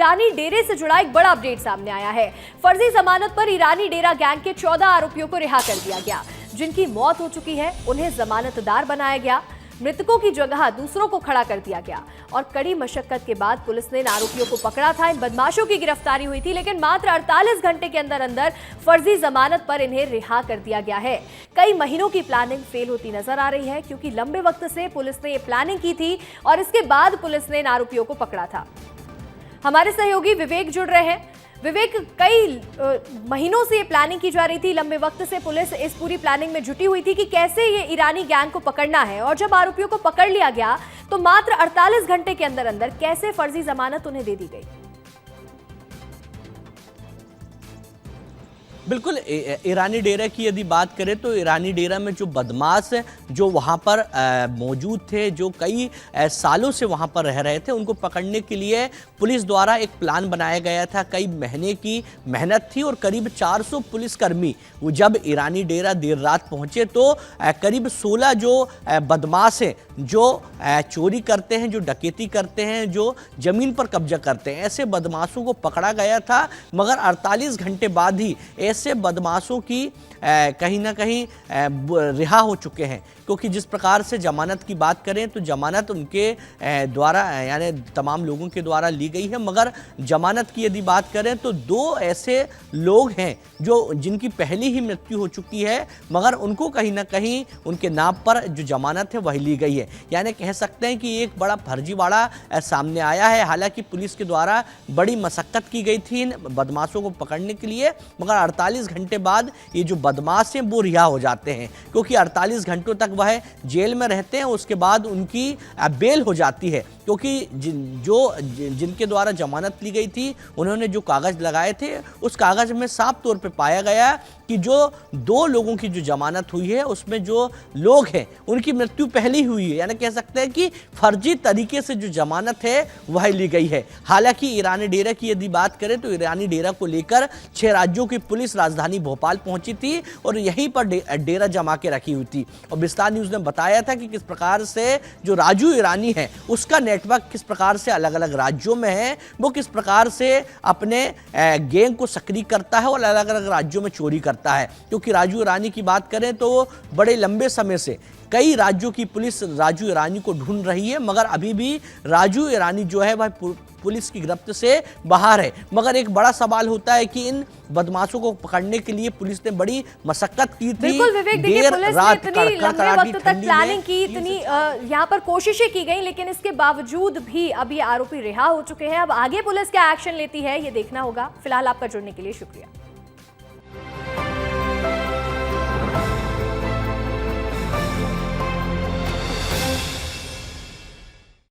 ईरानी डेरे से जुड़ा एक बड़ा अपडेट सामने आया है। फर्जी जमानत पर ईरानी डेरा गैंग के 14 आरोपियों को रिहा कर दिया गया। जिनकी मौत हो चुकी है उन्हें जमानतदार बनाया गया। मृतकों की जगह दूसरों को खड़ा कर दिया गया और कड़ी मशक्कत के बाद पुलिस ने इन आरोपियों को पकड़ा था। इन बदमाशों की गिरफ्तारी हुई थी, लेकिन मात्र 48 घंटे के अंदर अंदर फर्जी जमानत पर इन्हें रिहा कर दिया गया है। कई महीनों की प्लानिंग फेल होती नजर आ रही है, क्योंकि लंबे वक्त से पुलिस ने यह प्लानिंग की थी और इसके बाद पुलिस ने इन आरोपियों को पकड़ा था। हमारे सहयोगी विवेक जुड़ रहे हैं। विवेक, कई महीनों से ये प्लानिंग की जा रही थी, लंबे वक्त से पुलिस इस पूरी प्लानिंग में जुटी हुई थी कि कैसे ये ईरानी गैंग को पकड़ना है, और जब आरोपियों को पकड़ लिया गया तो मात्र 48 घंटे के अंदर अंदर कैसे फर्जी जमानत उन्हें दे दी गई? बिल्कुल, ईरानी डेरा की यदि बात करें तो ईरानी डेरा में जो बदमाश जो वहाँ पर मौजूद थे, जो कई सालों से वहाँ पर रह रहे थे, उनको पकड़ने के लिए पुलिस द्वारा एक प्लान बनाया गया था। कई महीने की मेहनत थी और करीब 400 पुलिसकर्मी जब ईरानी डेरा देर रात पहुँचे तो करीब 16 जो बदमाश हैं, जो चोरी करते हैं, जो डकैती करते हैं, जो ज़मीन पर कब्जा करते हैं, ऐसे बदमाशों को पकड़ा गया था। मगर 48 घंटे बाद ही ऐसे बदमाशों की कहीं ना कहीं रिहा हो चुके हैं, क्योंकि जिस प्रकार से जमानत की बात करें तो जमानत उनके द्वारा यानी तमाम लोगों के द्वारा ली गई है। मगर जमानत की यदि बात करें तो 2 ऐसे लोग हैं जो जिनकी पहली ही मृत्यु हो चुकी है, मगर उनको कहीं ना कहीं उनके नाम पर जो जमानत है वही ली गई है। यानी कह सकते हैं कि एक बड़ा फर्जीवाड़ा सामने आया है। हालांकि पुलिस के द्वारा बड़ी मशक्कत की गई थी इन बदमाशों को पकड़ने के लिए, मगर 48 घंटे बाद ये जो बदमाश हैं वो रिहा हो जाते हैं, क्योंकि 48 घंटों तक वह जेल में रहते हैं। उसके बाद उनकी बेल हो जाती है, क्योंकि जिनके द्वारा जमानत ली गई थी उन्होंने जो कागज लगाए थे उस कागज में साफ तौर पे पाया गया कि जो 2 लोगों की जो जमानत हुई है उसमें जो लोग हैं उनकी मृत्यु पहले हुई है। यानी कह सकते हैं कि फर्जी तरीके से जो जमानत है वह ली गई है। हालांकि ईरानी डेरा की यदि बात करें तो ईरानी डेरा को लेकर 6 राज्यों की पुलिस राजधानी भोपाल पहुंची थी और यहीं पर डेरा जमा के रखी हुई थी। और विस्तार न्यूज ने बताया था कि किस प्रकार से जो राजू ईरानी है उसका नेटवर्क किस प्रकार से अलग अलग राज्यों में है, वो किस प्रकार से अपने गैंग को सक्रिय करता है और अलग अलग राज्यों में चोरी करता है। क्योंकि राजू ईरानी की बात करें तो बड़े लंबे समय से कई राज्यों की पुलिस राजू ईरानी को ढूंढ रही है, मगर अभी भी राजू ईरानी जो है वह पुलिस की गिरफ्त से बाहर है। मगर एक बड़ा सवाल होता है कि इन बदमाशों को पकड़ने के लिए पुलिस ने बड़ी मशक्कत की थी। बिल्कुल विवेक, देखिए पुलिस ने इतनी लंबे वक्त तक प्लानिंग की, इतनी यहाँ पर कोशिशें की गई, लेकिन इसके बावजूद भी अभी आरोपी रिहा हो चुके हैं। अब आगे पुलिस क्या एक्शन लेती है ये देखना होगा। फिलहाल आपका जुड़ने के लिए शुक्रिया।